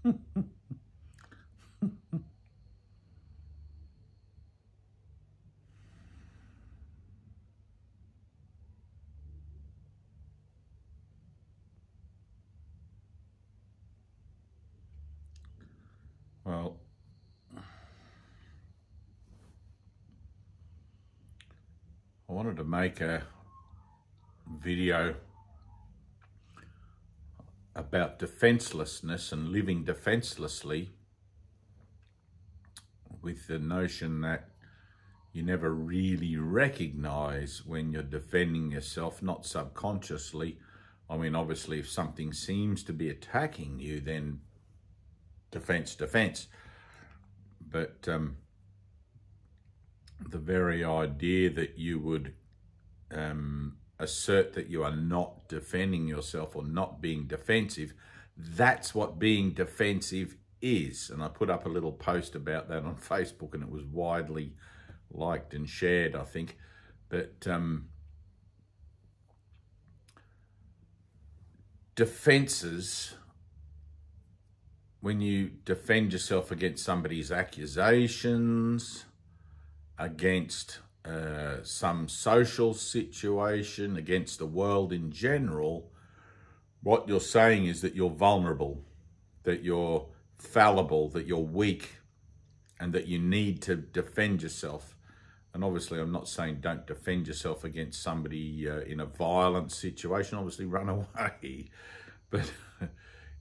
Well, I wanted to make a video about defenselessness and living defenselessly, with the notion that you never really recognize when you're defending yourself, not subconsciously. I mean, obviously, if something seems to be attacking you, then defense. But the very idea that you would assert that you are not defending yourself or not being defensive, that's what being defensive is. And I put up a little post about that on Facebook, and it was widely liked and shared, I think. But defenses, when you defend yourself against somebody's accusations, against some social situation, against the world in general, what you're saying is that you're vulnerable, that you're fallible, that you're weak, and that you need to defend yourself. And obviously, I'm not saying don't defend yourself against somebody in a violent situation. Obviously, run away. But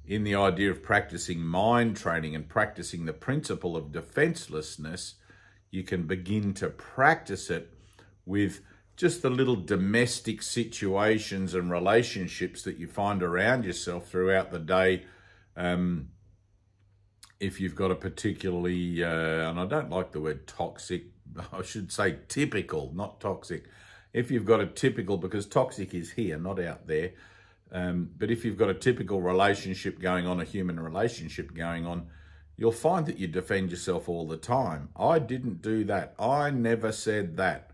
in the idea of practicing mind training and practicing the principle of defenselessness, you can begin to practice it with just the little domestic situations and relationships that you find around yourself throughout the day. If you've got a particularly, and I don't like the word toxic, I should say typical, not toxic. If you've got a typical, because toxic is here, not out there. But if you've got a typical relationship going on, a human relationship going on, you'll find that you defend yourself all the time. I didn't do that. I never said that.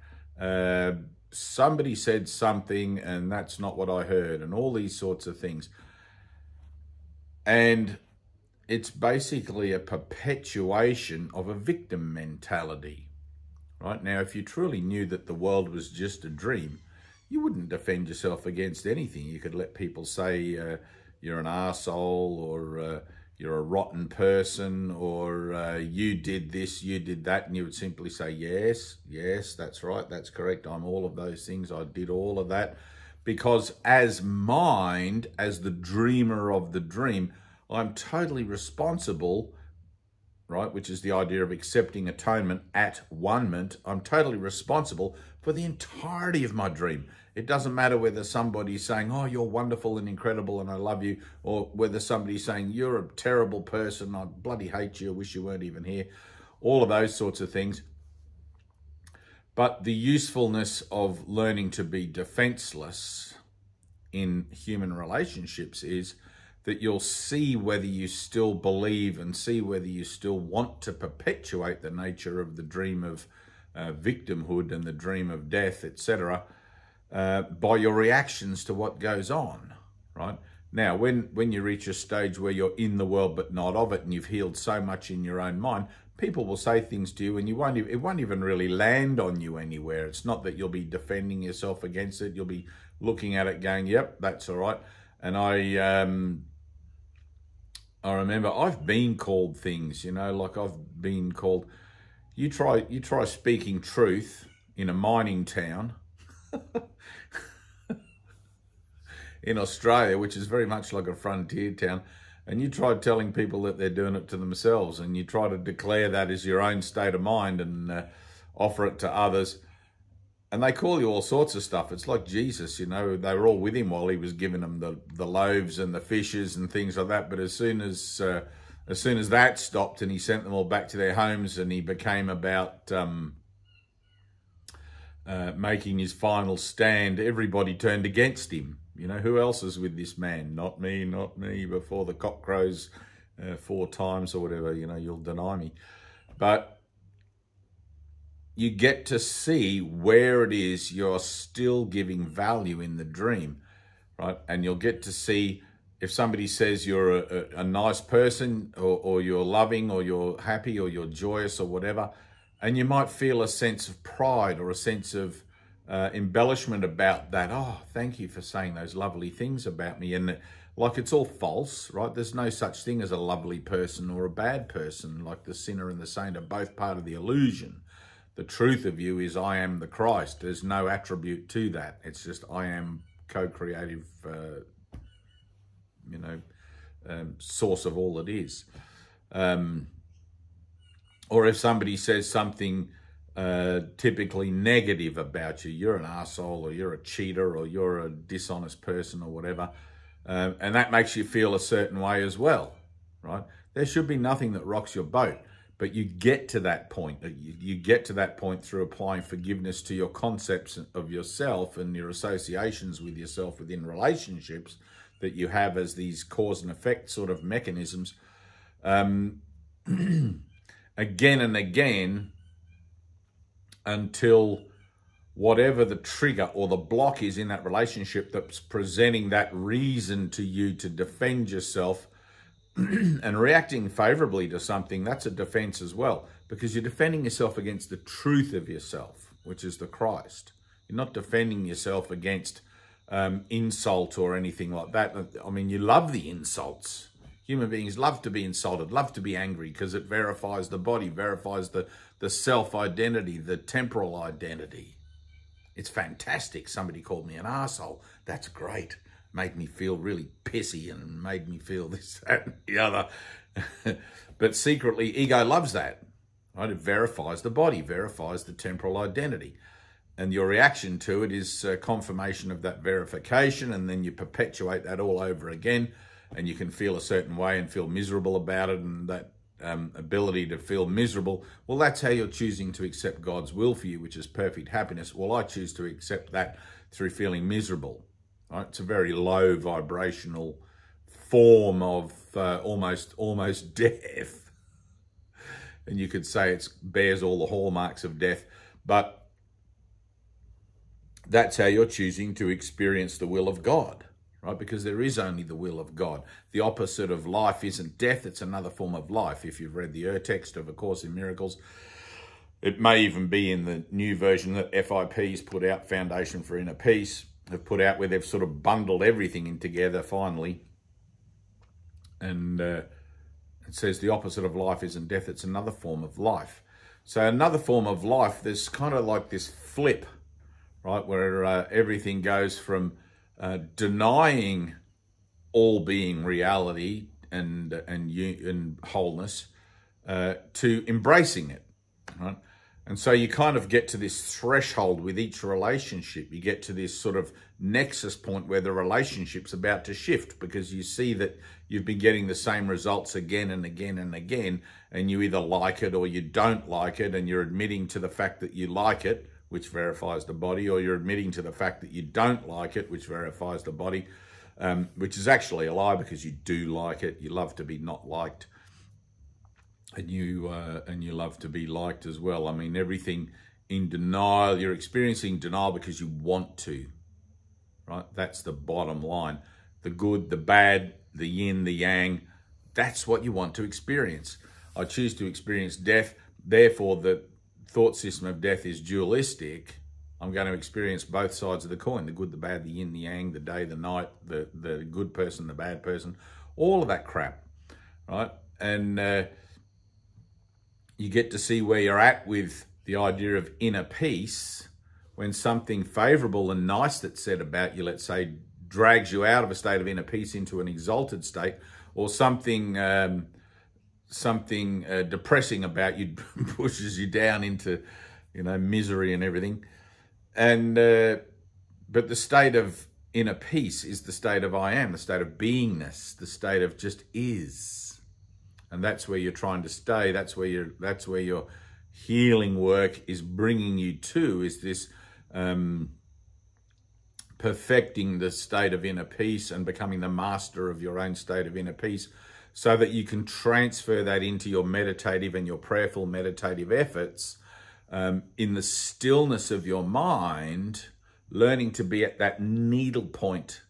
Somebody said something and that's not what I heard, and all these sorts of things. And it's basically a perpetuation of a victim mentality. Right? Now, if you truly knew that the world was just a dream, you wouldn't defend yourself against anything. You could let people say you're an arsehole, or you're a rotten person, or you did this, you did that, and you would simply say, yes, that's right, that's correct, I'm all of those things, I did all of that. Because as mind, as the dreamer of the dream, I'm totally responsible, right, which is the idea of accepting atonement at one-ment. I'm totally responsible for the entirety of my dream. It doesn't matter whether somebody's saying, oh, you're wonderful and incredible and I love you, or whether somebody's saying, you're a terrible person, I bloody hate you, I wish you weren't even here. All of those sorts of things. But the usefulness of learning to be defenseless in human relationships is that you'll see whether you still believe and see whether you still want to perpetuate the nature of the dream of victimhood and the dream of death, etc., by your reactions to what goes on, right? Now, when you reach a stage where you're in the world but not of it, and you've healed so much in your own mind, people will say things to you and it won't even really land on you anywhere. It's not that you'll be defending yourself against it. You'll be looking at it going, yep, that's all right. And I remember I've been called things, you know, like I've been called, you try speaking truth in a mining town in Australia, which is very much like a frontier town, and you try telling people that they're doing it to themselves, and you try to declare that as your own state of mind and offer it to others, and they call you all sorts of stuff. It's like Jesus, you know, they were all with him while he was giving them the loaves and the fishes and things like that. But as soon as that stopped and he sent them all back to their homes, and he became about making his final stand, everybody turned against him. You know, who else is with this man? Not me, not me. Before the cock crows 4 times or whatever, you know, you'll deny me. But you get to see where it is you're still giving value in the dream, right? And you'll get to see if somebody says you're a nice person, or you're loving, or you're happy, or you're joyous, or whatever, and you might feel a sense of pride or a sense of embellishment about that. Oh, thank you for saying those lovely things about me. And like, it's all false, right? There's no such thing as a lovely person or a bad person. Like, the sinner and the saint are both part of the illusion. The truth of you is, I am the Christ. There's no attribute to that. It's just, I am co-creative, source of all it is. Or if somebody says something typically negative about you, you're an arsehole, or you're a cheater, or you're a dishonest person, or whatever, and that makes you feel a certain way as well, right? There should be nothing that rocks your boat, but you get to that point. You get to that point through applying forgiveness to your concepts of yourself and your associations with yourself within relationships that you have as these cause and effect sort of mechanisms, again and again, until whatever the trigger or the block is in that relationship that's presenting that reason to you to defend yourself and reacting favorably to something, that's a defense as well, because you're defending yourself against the truth of yourself, which is the Christ. You're not defending yourself against insult or anything like that. I mean, you love the insults. Human beings love to be insulted, love to be angry, because it verifies the body, verifies the self-identity, the temporal identity. It's fantastic. Somebody called me an arsehole. That's great. Made me feel really pissy and made me feel this, that, and the other. But secretly, ego loves that, right? It verifies the body, verifies the temporal identity. And your reaction to it is confirmation of that verification, and then you perpetuate that all over again, and you can feel a certain way and feel miserable about it, and that ability to feel miserable, well, that's how you're choosing to accept God's will for you, which is perfect happiness. Well, I choose to accept that through feeling miserable, right? It's a very low vibrational form of almost death. And you could say it bears all the hallmarks of death, but that's how you're choosing to experience the will of God, right? Because there is only the will of God. The opposite of life isn't death, it's another form of life. If you've read the text of A Course in Miracles, it may even be in the new version that FIP's put out, Foundation for Inner Peace, have put out, where they've sort of bundled everything in together finally. And it says the opposite of life isn't death, it's another form of life. So another form of life, there's kind of like this flip, right, where everything goes from denying all being reality and wholeness to embracing it, right? And so you kind of get to this threshold with each relationship. You get to this sort of nexus point where the relationship's about to shift, because you see that you've been getting the same results again and again and again, and you either like it or you don't like it, and you're admitting to the fact that you like it, which verifies the body, or you're admitting to the fact that you don't like it, which verifies the body, which is actually a lie, because you do like it. You love to be not liked, and you love to be liked as well. I mean, everything in denial, you're experiencing denial because you want to, right? That's the bottom line. The good, the bad, the yin, the yang, that's what you want to experience. I choose to experience death, therefore the thought system of death is dualistic. I'm going to experience both sides of the coin, the good, the bad, the yin, the yang, the day, the night, the good person, the bad person, all of that crap, right? And you get to see where you're at with the idea of inner peace when something favorable and nice that's said about you, let's say, drags you out of a state of inner peace into an exalted state, or something depressing about you pushes you down into, misery and everything. And but the state of inner peace is the state of I am, the state of beingness, the state of just is. And that's where you're trying to stay. That's where your healing work is bringing you to, is this perfecting the state of inner peace and becoming the master of your own state of inner peace, so that you can transfer that into your meditative and your prayerful meditative efforts, in the stillness of your mind, learning to be at that needle point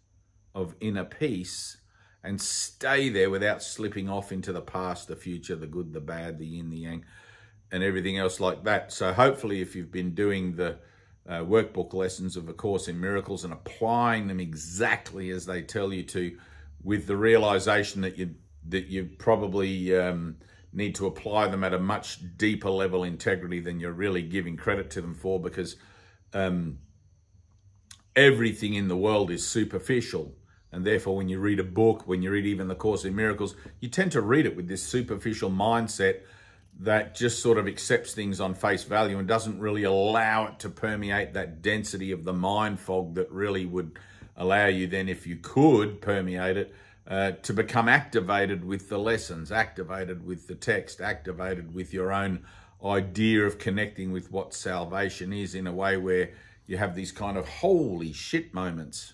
of inner peace, and stay there without slipping off into the past, the future, the good, the bad, the yin, the yang, and everything else like that. So hopefully if you've been doing the workbook lessons of A Course in Miracles and applying them exactly as they tell you to, with the realization that you probably need to apply them at a much deeper level integrity than you're really giving credit to them for, because everything in the world is superficial. And therefore, when you read a book, when you read even The Course in Miracles, you tend to read it with this superficial mindset that just sort of accepts things on face value and doesn't really allow it to permeate that density of the mind fog that really would allow you then, if you could permeate it, to become activated with the lessons, activated with the text, activated with your own idea of connecting with what salvation is, in a way where you have these kind of holy shit moments.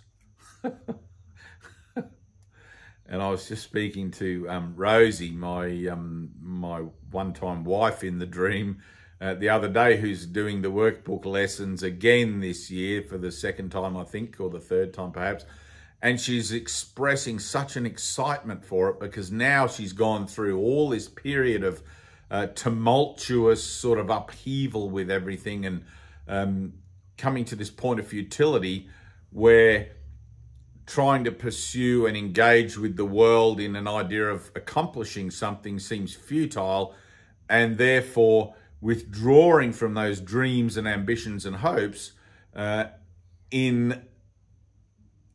And I was just speaking to Rosie, my one-time wife in the dream, the other day, who's doing the workbook lessons again this year for the second time, I think, or the third time perhaps. And she's expressing such an excitement for it, because now she's gone through all this period of tumultuous sort of upheaval with everything, and coming to this point of futility where trying to pursue and engage with the world in an idea of accomplishing something seems futile, and therefore withdrawing from those dreams and ambitions and hopes in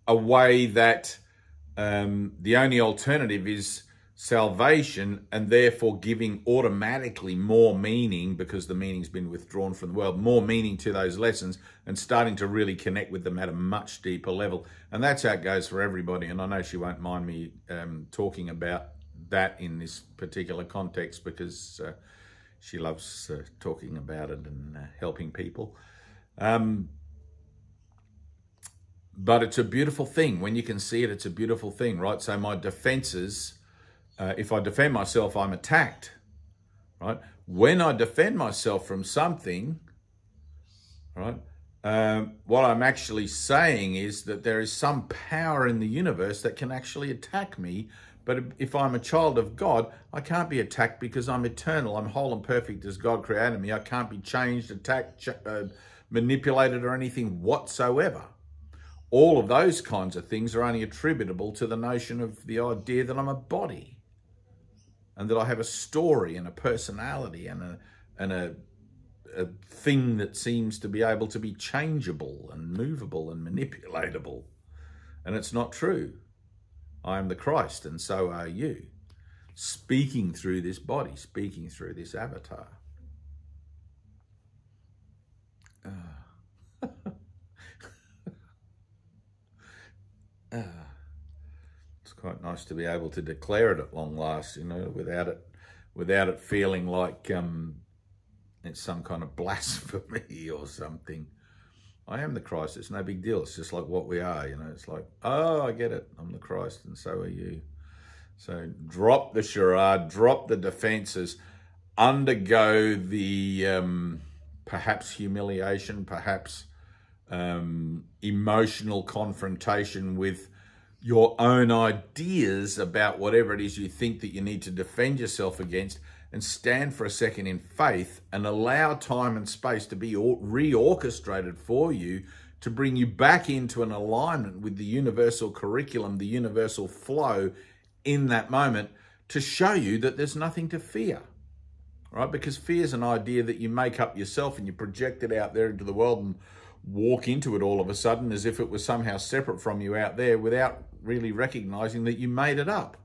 a way that the only alternative is salvation, and therefore giving automatically more meaning, because the meaning's been withdrawn from the world, more meaning to those lessons, and starting to really connect with them at a much deeper level. And that's how it goes for everybody. And I know she won't mind me talking about that in this particular context, because she loves talking about it and helping people. But it's a beautiful thing. When you can see it, it's a beautiful thing, right? So my defenses, if I defend myself, I'm attacked, right? When I defend myself from something, right, what I'm actually saying is that there is some power in the universe that can actually attack me. But if I'm a child of God, I can't be attacked, because I'm eternal. I'm whole and perfect as God created me. I can't be changed, attacked, manipulated, or anything whatsoever. All of those kinds of things are only attributable to the notion of the idea that I'm a body, and that I have a story and a personality and a thing that seems to be able to be changeable and movable and manipulatable. And it's not true. I am the Christ, and so are you, speaking through this body, speaking through this avatar. It's quite nice to be able to declare it at long last, you know, without it feeling like it's some kind of blasphemy or something. I am the Christ. It's no big deal. It's just like what we are, you know. It's like, oh, I get it. I'm the Christ, and so are you. So drop the charade, drop the defenses, undergo the perhaps humiliation, perhaps emotional confrontation with your own ideas about whatever it is you think that you need to defend yourself against, and stand for a second in faith and allow time and space to be reorchestrated for you, to bring you back into an alignment with the universal curriculum, the universal flow in that moment, to show you that there's nothing to fear, right? Because fear is an idea that you make up yourself and you project it out there into the world and walk into it all of a sudden as if it was somehow separate from you out there, without really recognizing that you made it up.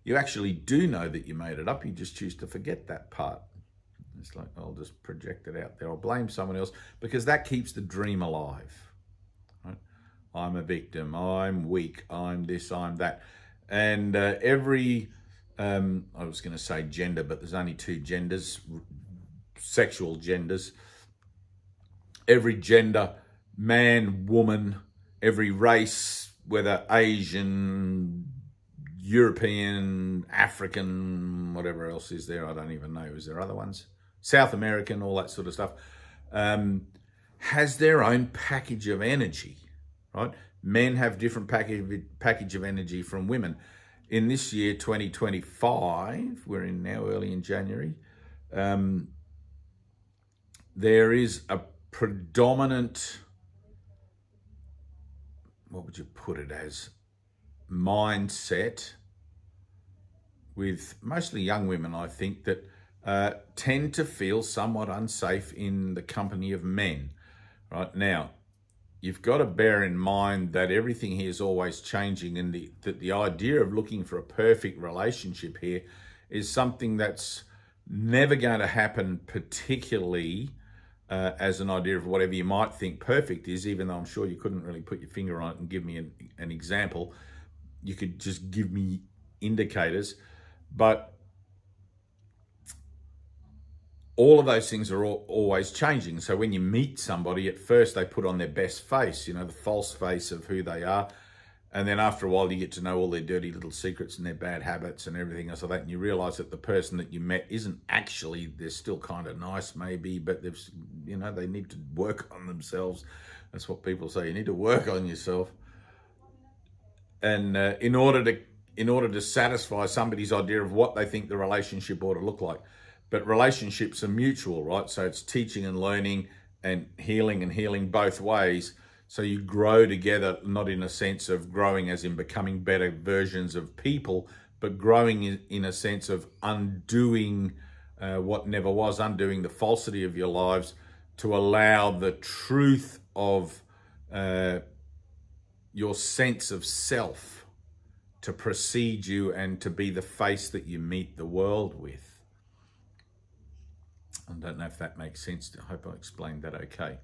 You actually do know that you made it up. You just choose to forget that part. It's like, I'll just project it out there. I'll blame someone else, because that keeps the dream alive. Right? I'm a victim. I'm weak. I'm this, I'm that. And every, I was going to say gender, but there's only two genders, sexual genders. Every gender, man, woman, every race, whether Asian, European, African, whatever else is there, I don't even know. Is there other ones? South American, all that sort of stuff, has their own package of energy, right? Men have different package of energy from women. In this year, 2025, we're in now early in January, there is a predominant, what would you put it as, mindset with mostly young women, I think, that tend to feel somewhat unsafe in the company of men. Right now, you've got to bear in mind that everything here is always changing, and the idea of looking for a perfect relationship here is something that's never going to happen, particularly as an idea of whatever you might think perfect is, even though I'm sure you couldn't really put your finger on it and give me an example. You could just give me indicators, but all of those things are always changing. So when you meet somebody, at first they put on their best face, you know, the false face of who they are. And then after a while, you get to know all their dirty little secrets and their bad habits and everything else like that. And you realize that the person that you met isn't actually, they're still kind of nice maybe, but they've, you know, they need to work on themselves. That's what people say. You need to work on yourself. And in order to satisfy somebody's idea of what they think the relationship ought to look like. But relationships are mutual, right? So it's teaching and learning and healing both ways. So you grow together, not in a sense of growing as in becoming better versions of people, but growing in a sense of undoing what never was, undoing the falsity of your lives to allow the truth of your sense of self to precede you and to be the face that you meet the world with. I don't know if that makes sense. I hope I explained that okay.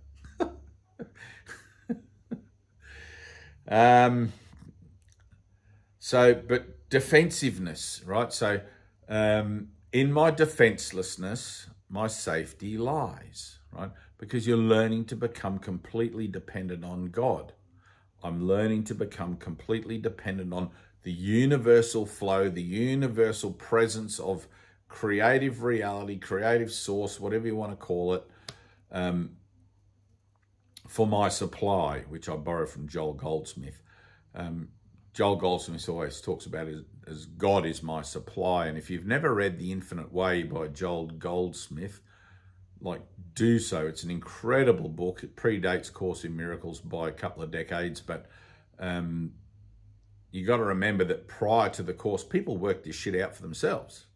But defensiveness, right? So in my defenselessness, my safety lies, right? Because you're learning to become completely dependent on God. I'm learning to become completely dependent on the universal flow, the universal presence of creative reality, creative source, whatever you want to call it, for my supply, which I borrow from Joel Goldsmith. Joel Goldsmith always talks about it as God is my supply. And if you've never read The Infinite Way by Joel Goldsmith, do so. It's an incredible book. It predates Course in Miracles by a couple of decades, but you got to remember that prior to the Course, people worked this shit out for themselves.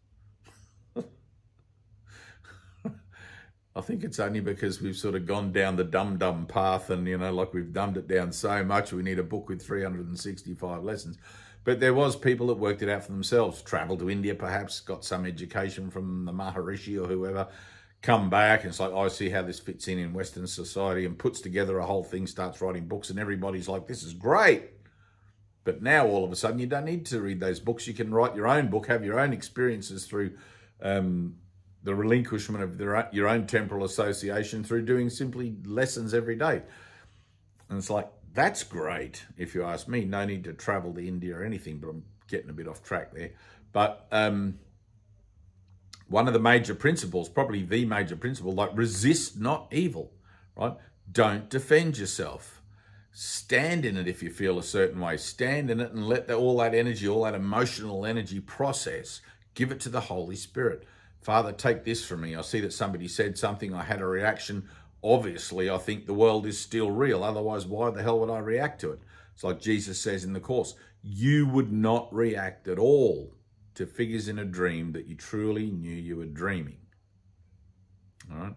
I think it's only because we've sort of gone down the dumb path and, you know, we've dumbed it down so much, we need a book with 365 lessons. But there was people that worked it out for themselves, traveled to India perhaps, got some education from the Maharishi or whoever, come back, and it's like, oh, I see how this fits in Western society, and puts together a whole thing, starts writing books, and everybody's like, this is great. But now all of a sudden you don't need to read those books. You can write your own book, have your own experiences through the relinquishment of your own temporal association through doing simply lessons every day. And it's like, that's great, if you ask me. No need to travel to India or anything, but I'm getting a bit off track there. But one of the major principles, probably the major principle, resist not evil, right? Don't defend yourself. Stand in it if you feel a certain way. Stand in it and let all that energy, all that emotional energy process, give it to the Holy Spirit. Father, take this from me. I see that somebody said something. I had a reaction. Obviously, I think the world is still real. Otherwise, why the hell would I react to it? It's like Jesus says in the Course, you would not react at all to figures in a dream that you truly knew you were dreaming. All right.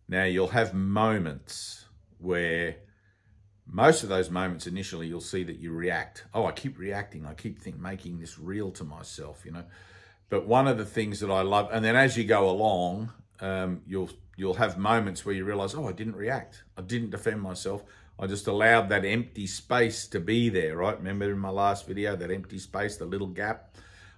Now, you'll have moments where most of those moments initially, you'll see that you react. Oh, I keep reacting. I keep making this real to myself, you know. But one of the things that I love, and then as you go along, you'll have moments where you realize, oh, I didn't react. I didn't defend myself. I just allowed that empty space to be there, right? Remember in my last video, that empty space, the little gap?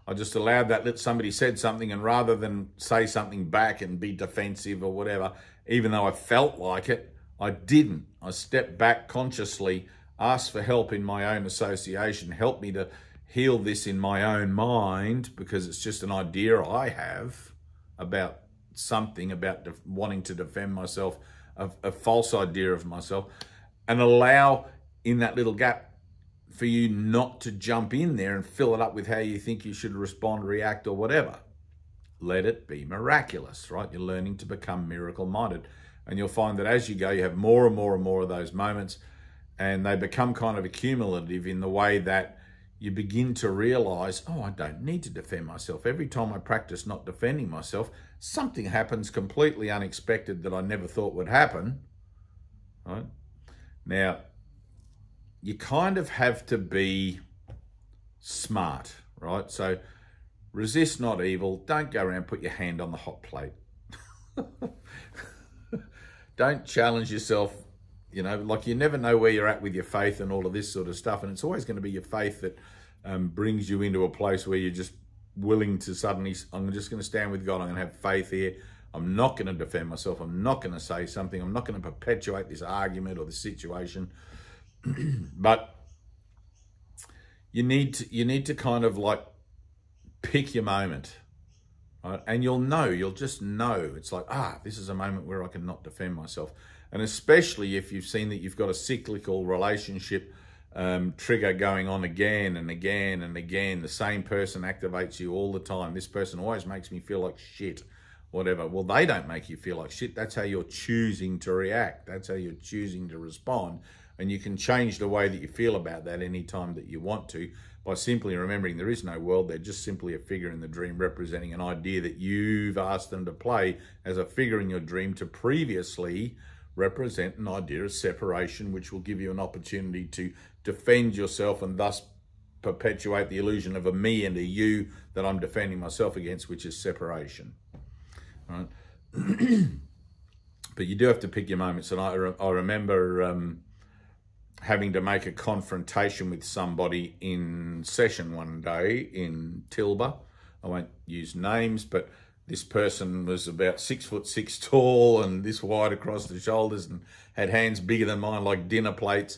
I just allowed that somebody said something, and rather than say something back and be defensive or whatever, even though I felt like it, I didn't. I stepped back consciously, asked for help in my own association, help me to heal this in my own mind, because it's just an idea I have about something, about wanting to defend myself, a false idea of myself, and allow in that little gap for you not to jump in there and fill it up with how you think you should respond, react, or whatever. Let it be miraculous, right? You're learning to become miracle-minded. And you'll find that as you go, you have more and more and more of those moments, and they become kind of accumulative in the way that you begin to realize, oh, I don't need to defend myself. Every time I practice not defending myself, something happens completely unexpected that I never thought would happen, right? Now, you kind of have to be smart, right? So resist not evil. Don't go around, put your hand on the hot plate. Don't challenge yourself, you know, like you never know where you're at with your faith and all of this sort of stuff. And it's always going to be your faith that brings you into a place where you're just willing to suddenly, I'm just going to stand with God. I'm going to have faith here. I'm not going to defend myself. I'm not going to say something. I'm not going to perpetuate this argument or this situation. But you need to kind of like pick your moment, right? And you'll just know. It's like, this is a moment where I can not defend myself. And especially if you've seen that you've got a cyclical relationship trigger going on again and again and again. The same person activates you all the time. This person always makes me feel like shit, whatever. Well, they don't make you feel like shit. That's how you're choosing to react. That's how you're choosing to respond. And you can change the way that you feel about that anytime that you want to by simply remembering there is no world. They're just simply a figure in the dream representing an idea that you've asked them to play as a figure in your dream to previously represent an idea of separation, which will give you an opportunity to defend yourself and thus perpetuate the illusion of a me and a you that I'm defending myself against, which is separation. All right? But you do have to pick your moments. And I remember having to make a confrontation with somebody in session one day in Tilba. I won't use names, but this person was about 6'6" tall and this wide across the shoulders and had hands bigger than mine, like dinner plates.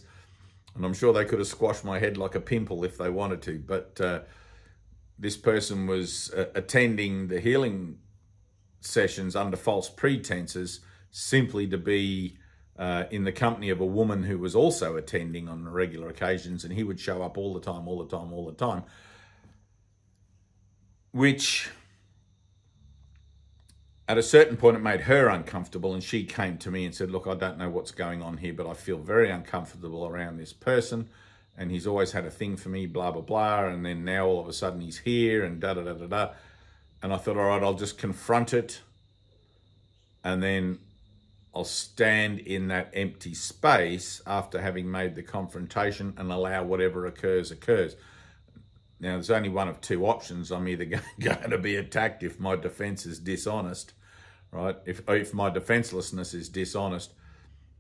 And I'm sure they could have squashed my head like a pimple if they wanted to. But this person was attending the healing sessions under false pretenses, simply to be in the company of a woman who was also attending on regular occasions, and he would show up all the time, which at a certain point it made her uncomfortable, and she came to me and said, look, I don't know what's going on here, but I feel very uncomfortable around this person, and he's always had a thing for me, blah, blah, blah, and then now all of a sudden he's here and da-da-da-da-da. And I thought, all right, I'll just confront it, and then I'll stand in that empty space after having made the confrontation and allow whatever occurs. Now, there's only one of two options. I'm either going to be attacked if my defense is dishonest, right? If my defenselessness is dishonest,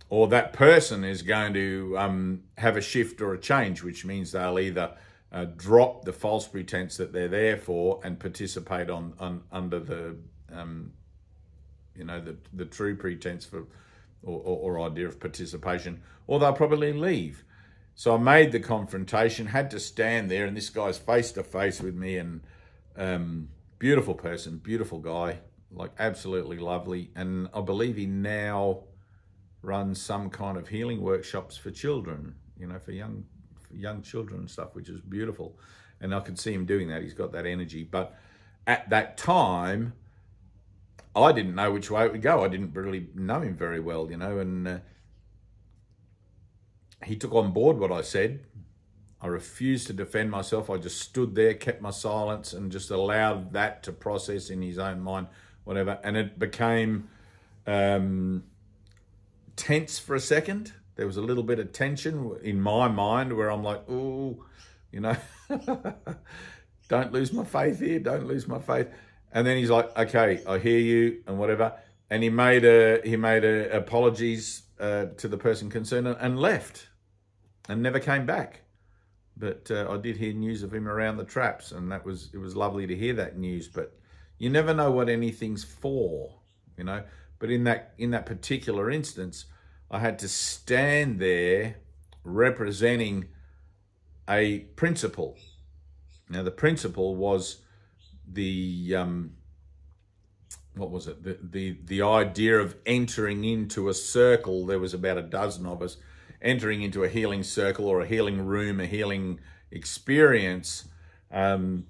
or that person is going to have a shift or a change, which means they'll either drop the false pretense that they're there for and participate under the the true pretense for or idea of participation, or they'll probably leave. So I made the confrontation, had to stand there, and this guy's face to face with me, and beautiful person, beautiful guy, like absolutely lovely. And I believe he now runs some kind of healing workshops for children, for young children and stuff, which is beautiful. And I could see him doing that. He's got that energy. But at that time, I didn't know which way it would go. I didn't really know him very well, and he took on board what I said. I refused to defend myself. I just stood there, kept my silence, and just allowed that to process in his own mind, whatever. And it became tense for a second. There was a little bit of tension in my mind where I'm like, ooh, don't lose my faith here, don't lose my faith. And then he's like, okay, I hear you and whatever. And he made apologies to the person concerned and left and never came back. But I did hear news of him around the traps, and it was lovely to hear that news. But you never know what anything's for, But in that particular instance, I had to stand there representing a principle. Now, the principle was the the idea of entering into a circle. There was about a dozen of us, entering into a healing circle or a healing room, a healing experience on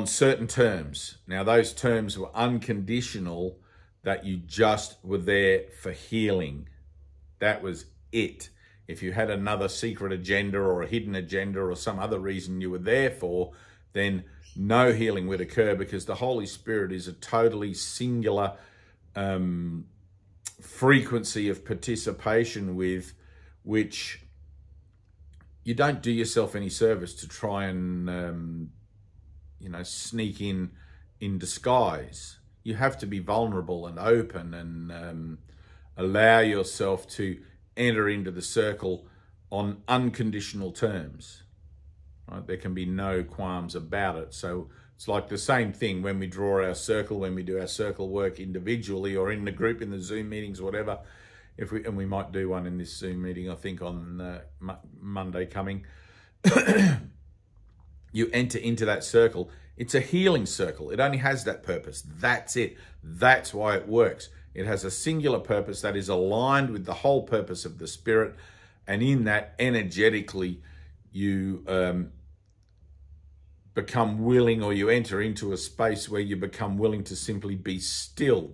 certain terms. Now, those terms were unconditional, that you just were there for healing. That was it. If you had another secret agenda or a hidden agenda or some other reason you were there for, then no healing would occur, because the Holy Spirit is a totally singular frequency of participation with which you don't do yourself any service to try and, sneak in disguise. You have to be vulnerable and open and allow yourself to enter into the circle on unconditional terms. Right? There can be no qualms about it. So it's like the same thing when we draw our circle, when we do our circle work individually or in the group, in the Zoom meetings, whatever. And we might do one in this Zoom meeting, I think, on Monday coming. You enter into that circle. It's a healing circle. It only has that purpose. That's it. That's why it works. It has a singular purpose that is aligned with the whole purpose of the Spirit. And in that, energetically, you become willing, or you enter into a space where you become willing to simply be still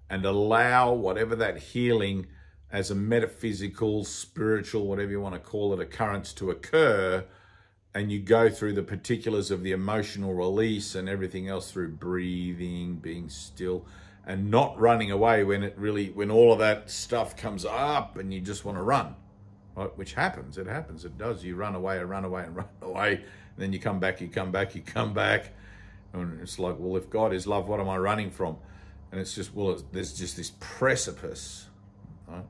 and allow whatever that healing as a metaphysical, spiritual, whatever you want to call it, occurrence to occur. And you go through the particulars of the emotional release and everything else through breathing, being still, and not running away when all of that stuff comes up and you just want to run, right? Which happens, it happens, it does. You run away and run away and run away, and then you come back, you come back, you come back. And it's like, well, if God is love, what am I running from? And it's just, well, there's just this precipice, right?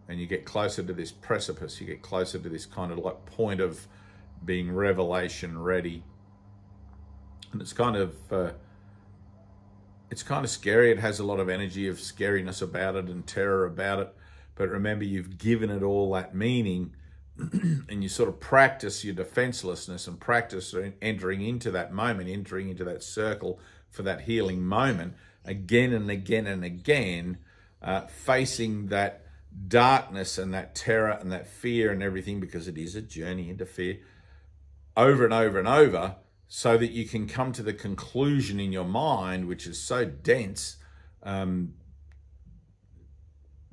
And you get closer to this precipice, you get closer to this kind of like point of being revelation ready. And it's kind of scary. It has a lot of energy of scariness about it and terror about it. But remember, you've given it all that meaning and you sort of practice your defenselessness and practice entering into that moment, entering into that circle for that healing moment again and again and again, facing that darkness and that terror and that fear and everything, because it is a journey into fear, over and over and over, so that you can come to the conclusion in your mind, which is so dense,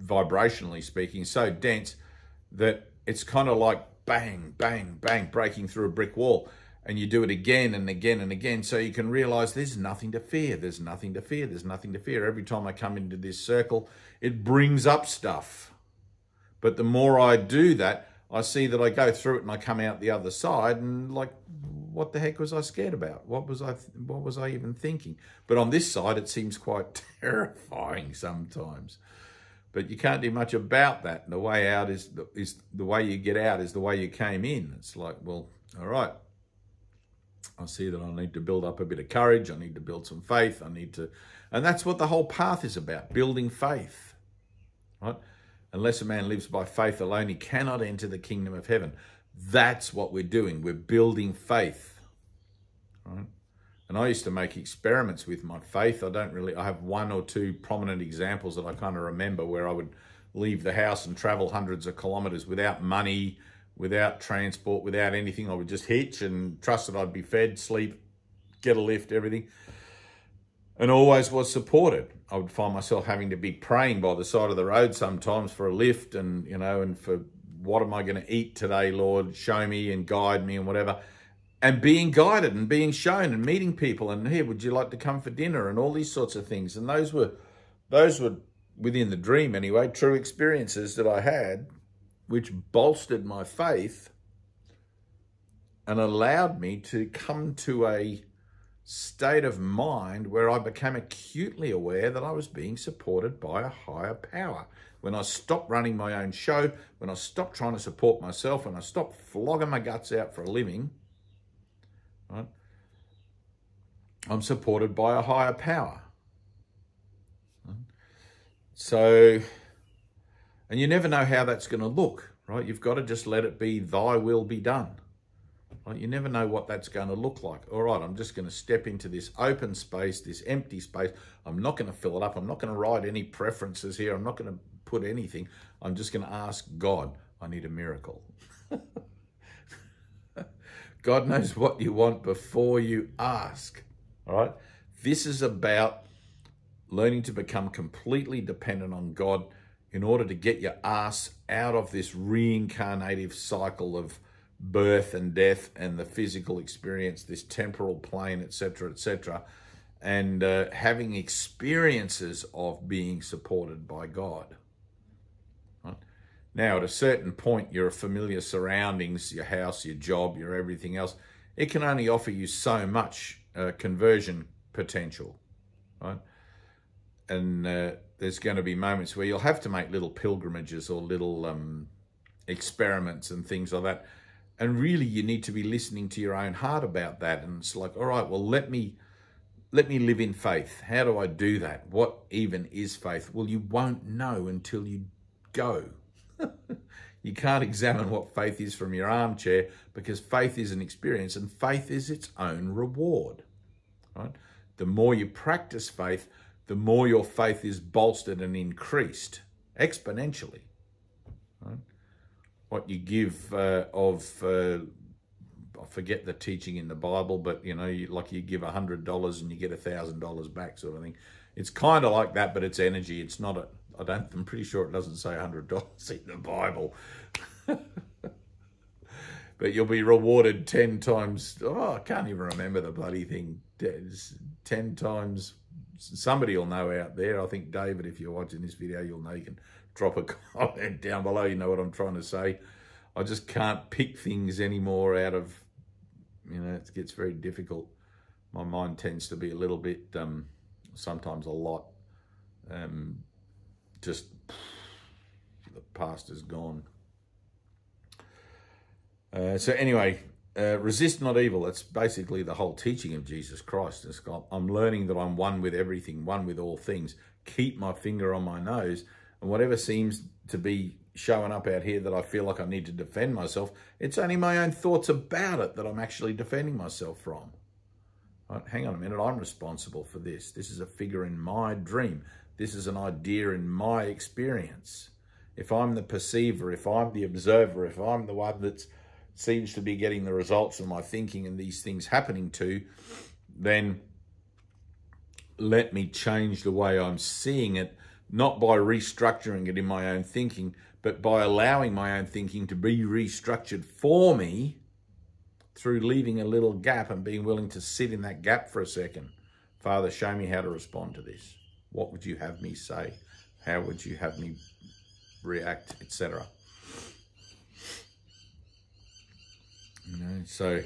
vibrationally speaking, so dense that it's kind of like bang, bang, bang, breaking through a brick wall. And you do it again and again and again, so you can realize there's nothing to fear, there's nothing to fear, there's nothing to fear. Every time I come into this circle, it brings up stuff. But the more I do that, I see that I go through it and I come out the other side and like, what the heck was I scared about? What was I even thinking? But on this side, it seems quite terrifying sometimes. But you can't do much about that. The way out is the way you get out is the way you came in. It's like, well, all right. I see that I need to build up a bit of courage. I need to build some faith. And that's what the whole path is about, building faith, right? Unless a man lives by faith alone, he cannot enter the kingdom of heaven. That's what we're doing. We're building faith, right? And I used to make experiments with my faith. I have one or two prominent examples that I kind of remember where I would leave the house and travel hundreds of kilometers without money, without transport, without anything. I would just hitch and trust that I'd be fed, sleep, get a lift, everything. And always was supported. I would find myself having to be praying by the side of the road sometimes for a lift and, and for what am I going to eat today, Lord? Show me and guide me and whatever. And being guided and being shown and meeting people and, here, would you like to come for dinner and all these sorts of things. And those were within the dream anyway, true experiences that I had, which bolstered my faith and allowed me to come to a state of mind where I became acutely aware that I was being supported by a higher power. When I stopped running my own show, when I stopped trying to support myself, when I stopped flogging my guts out for a living, right, I'm supported by a higher power. So, and you never know how that's going to look, right? You've got to just let it be, thy will be done. Right? You never know what that's going to look like. All right, I'm just going to step into this open space, this empty space. I'm not going to fill it up. I'm not going to write any preferences here. I'm not going to put anything. I'm just going to ask God, I need a miracle. God knows what you want before you ask, all right? This is about learning to become completely dependent on God in order to get your ass out of this reincarnative cycle of birth and death and the physical experience, this temporal plane, etc., and having experiences of being supported by God. Right? Now, at a certain point, your familiar surroundings, your house, your job, your everything else, it can only offer you so much conversion potential, right? And there's going to be moments where you'll have to make little pilgrimages or little experiments and things like that. And really, you need to be listening to your own heart about that. And it's like, all right, well, let me live in faith. How do I do that? What even is faith? Well, you won't know until you go. You can't examine what faith is from your armchair, because faith is an experience and faith is its own reward. Right? The more you practice faith, the more your faith is bolstered and increased exponentially. Right? What you give I forget the teaching in the Bible, but you give $100 and you get $1,000 back, sort of thing. It's kind of like that, but it's energy. It's not I'm pretty sure it doesn't say $100 in the Bible. But you'll be rewarded 10 times. Oh, I can't even remember the bloody thing. 10 times. Somebody will know out there. I think, David, if you're watching this video, you'll know. You can drop a comment down below. You know what I'm trying to say. I just can't pick things anymore out of, it gets very difficult. My mind tends to be a little bit, sometimes a lot, just the past is gone. So anyway, resist not evil. That's basically the whole teaching of Jesus Christ. I'm learning that I'm one with everything, one with all things. Keep my finger on my nose, and whatever seems to be showing up out here that I feel like I need to defend myself, it's only my own thoughts about it that I'm actually defending myself from. Right, hang on a minute, I'm responsible for this. This is a figure in my dream. This is an idea in my experience. If I'm the perceiver, if I'm the observer, if I'm the one that seems to be getting the results of my thinking and these things happening to, then let me change the way I'm seeing it, not by restructuring it in my own thinking, but by allowing my own thinking to be restructured for me through leaving a little gap and being willing to sit in that gap for a second. Father, show me how to respond to this. What would you have me say? How would you have me react, etc.? So,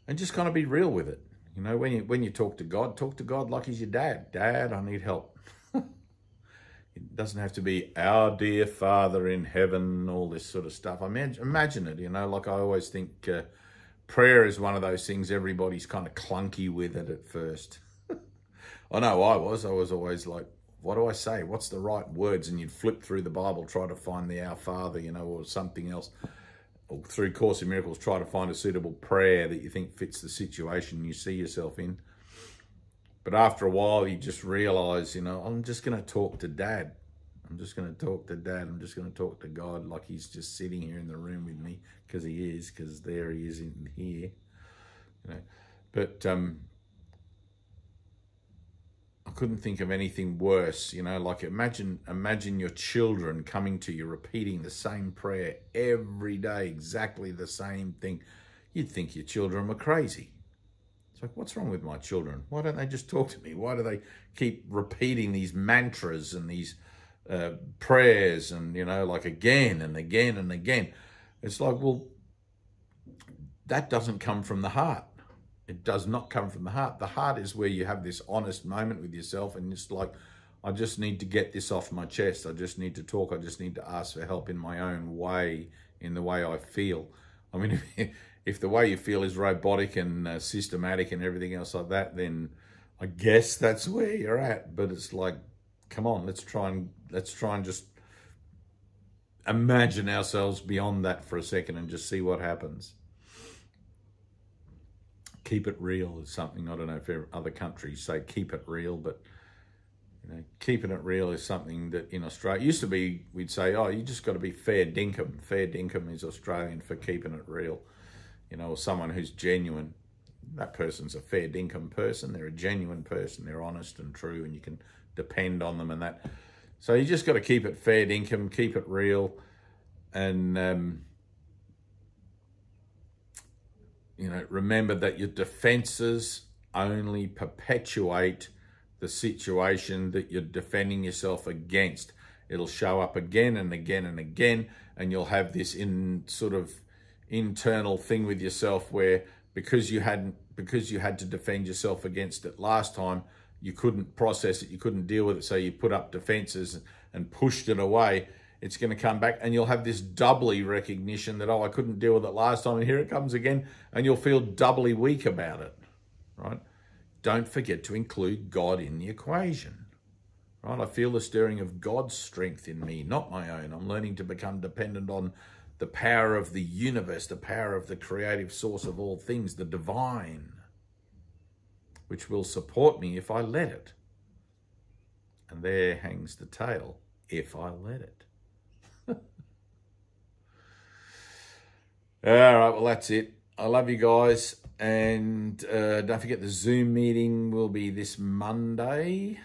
and just kind of be real with it. When you talk to God like he's your dad. Dad, I need help. It doesn't have to be our dear Father in heaven, all this sort of stuff. I mean, imagine it, like I always think prayer is one of those things everybody's kind of clunky with it at first. I know I was always like, what do I say? What's the right words? And you'd flip through the Bible, try to find the Our Father, or something else. Or through Course in Miracles, try to find a suitable prayer that you think fits the situation you see yourself in. But after a while, you just realize, I'm just going to talk to Dad. I'm just going to talk to Dad. I'm just going to talk to God like he's just sitting here in the room with me, because there he is in here. But I couldn't think of anything worse, like imagine your children coming to you, repeating the same prayer every day, exactly the same thing. You'd think your children were crazy. It's like, what's wrong with my children? Why don't they just talk to me? Why do they keep repeating these mantras and these prayers and, like again and again and again? It's like, well, that doesn't come from the heart. It does not come from the heart. The heart is where you have this honest moment with yourself and it's like, I just need to get this off my chest. I just need to talk. I just need to ask for help in my own way, in the way I feel. I mean, if the way you feel is robotic and systematic and everything else like that, then I guess that's where you're at. But it's like, come on, let's try and just imagine ourselves beyond that for a second and just see what happens. Keep it real is something, I don't know if other countries say keep it real, but You know, keeping it real is something that in Australia, used to be, we'd say, oh, you just got to be fair dinkum. Fair dinkum is Australian for keeping it real. You know, or someone who's genuine. That person's a fair dinkum person. They're a genuine person. They're honest and true, and you can depend on them and that. So you just got to keep it fair dinkum, keep it real, and you know, remember that your defenses only perpetuate the situation that you're defending yourself against. It'll show up again and again and again, and you'll have this sort of internal thing with yourself where because you had to defend yourself against it last time, you couldn't process it, you couldn't deal with it, so you put up defenses and pushed it away. It's going to come back, and you'll have this doubly recognition that, oh, I couldn't deal with it last time, and here it comes again, and you'll feel doubly weak about it, right? Don't forget to include God in the equation, right? I feel the stirring of God's strength in me, not my own. I'm learning to become dependent on the power of the universe, the power of the creative source of all things, the divine, which will support me if I let it. And there hangs the tail, if I let it. All right, well, that's it. I love you guys. And don't forget the Zoom meeting will be this Monday.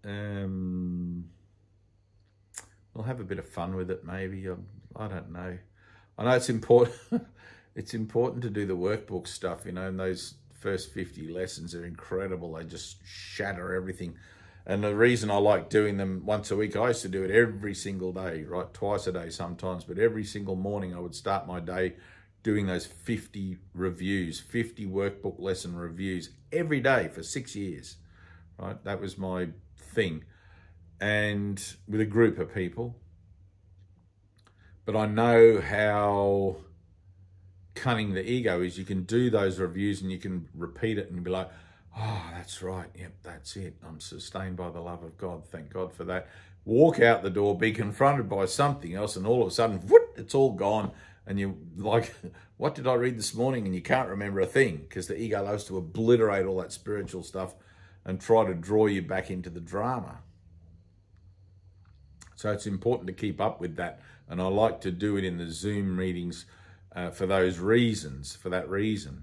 We'll have a bit of fun with it, maybe. I don't know. I know it's important. It's important to do the workbook stuff, you know, and those first 50 lessons are incredible. They just shatter everything. And the reason I like doing them once a week, I used to do it every single day, right? Twice a day sometimes, but every single morning I would start my day doing those 50 reviews, 50 workbook lesson reviews every day for 6 years, right? That was my thing. And with a group of people. But I know how cunning the ego is. You can do those reviews and you can repeat it and be like, oh, that's right. Yep, that's it. I'm sustained by the love of God. Thank God for that. Walk out the door, be confronted by something else, and all of a sudden, whoop, it's all gone. And you're like, what did I read this morning? And you can't remember a thing because the ego loves to obliterate all that spiritual stuff and try to draw you back into the drama. So it's important to keep up with that. And I like to do it in the Zoom meetings for those reasons, for that reason.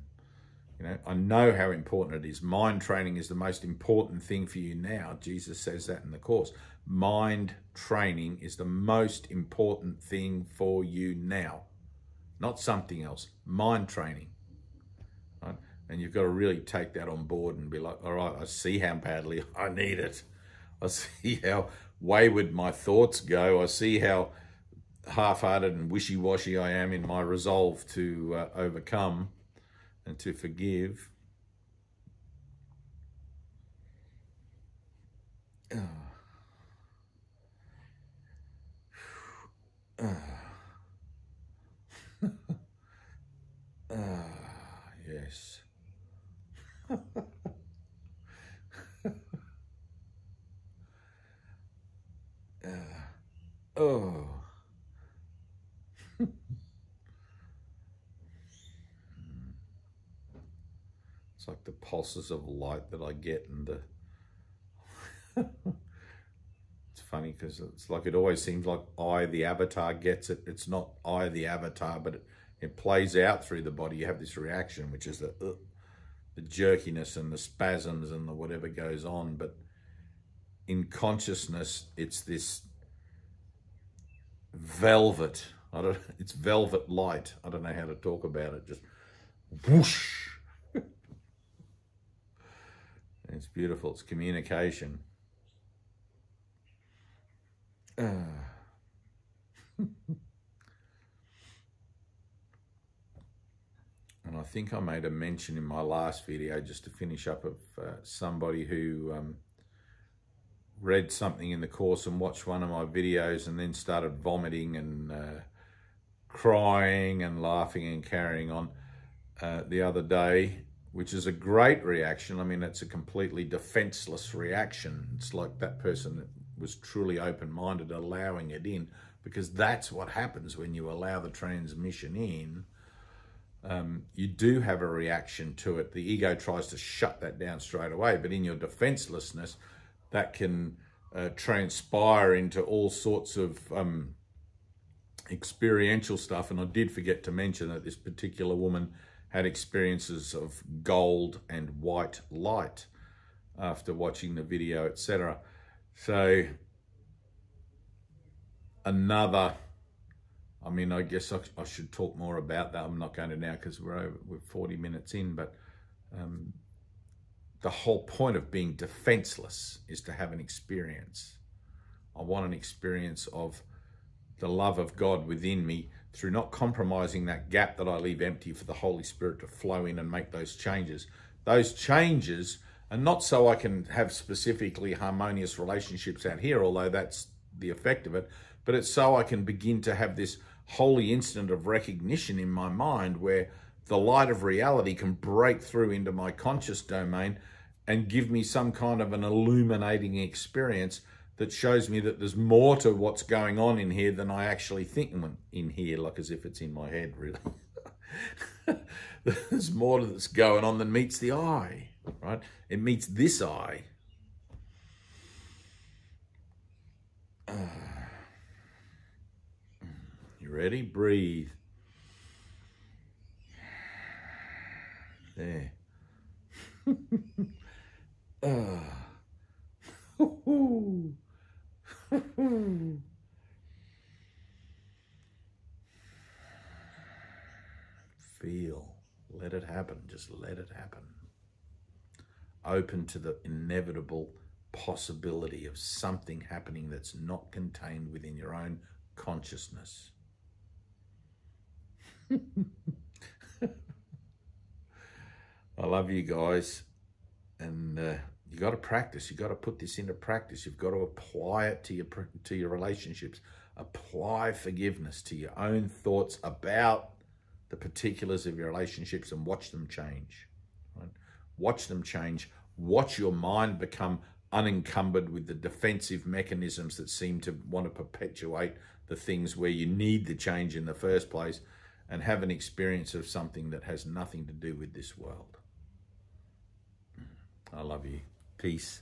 You know, I know how important it is. Mind training is the most important thing for you now. Jesus says that in the Course. Mind training is the most important thing for you now. Not something else. Mind training. Right? And you've got to really take that on board and be like, all right, I see how badly I need it. I see how wayward my thoughts go. I see how half-hearted and wishy-washy I am in my resolve to overcome and to forgive. Yes. Oh. It's like the pulses of light that I get and the... It's funny because it's like it always seems like I, the avatar, gets it. It's not I, the avatar, but it plays out through the body. You have this reaction, which is the jerkiness and the spasms and the whatever goes on. But in consciousness, it's this velvet. It's velvet light. I don't know how to talk about it. Just whoosh. It's beautiful. It's communication. And I think I made a mention in my last video, just to finish up, of somebody who read something in the Course and watched one of my videos and then started vomiting and crying and laughing and carrying on the other day, which is a great reaction. I mean, it's a completely defenseless reaction. It's like that person was truly open-minded, allowing it in, because that's what happens when you allow the transmission in. You do have a reaction to it. The ego tries to shut that down straight away, but in your defenselessness, that can transpire into all sorts of experiential stuff. And I did forget to mention that this particular woman had experiences of gold and white light after watching the video, etc. So another, I mean, I guess I should talk more about that. I'm not going to now because we're 40 minutes in, but the whole point of being defenseless is to have an experience. I want an experience of the love of God within me through not compromising that gap that I leave empty for the Holy Spirit to flow in and make those changes. Those changes are not so I can have specifically harmonious relationships out here, although that's the effect of it, but it's so I can begin to have this holy instant of recognition in my mind where the light of reality can break through into my conscious domain and give me some kind of an illuminating experience that shows me that there's more to what's going on in here than I actually think in here, like as if it's in my head, really. There's more that's going on than meets the eye, right? It meets this eye. You ready? Breathe. There. Feel. Let it happen. Just let it happen. Open to the inevitable possibility of something happening that's not contained within your own consciousness. I love you guys, and you got to practice. You got to put this into practice. You've got to apply it to your relationships. Apply forgiveness to your own thoughts about the particulars of your relationships and watch them change. Right? Watch them change. Watch your mind become unencumbered with the defensive mechanisms that seem to want to perpetuate the things where you need the change in the first place, and have an experience of something that has nothing to do with this world. I love you. Peace.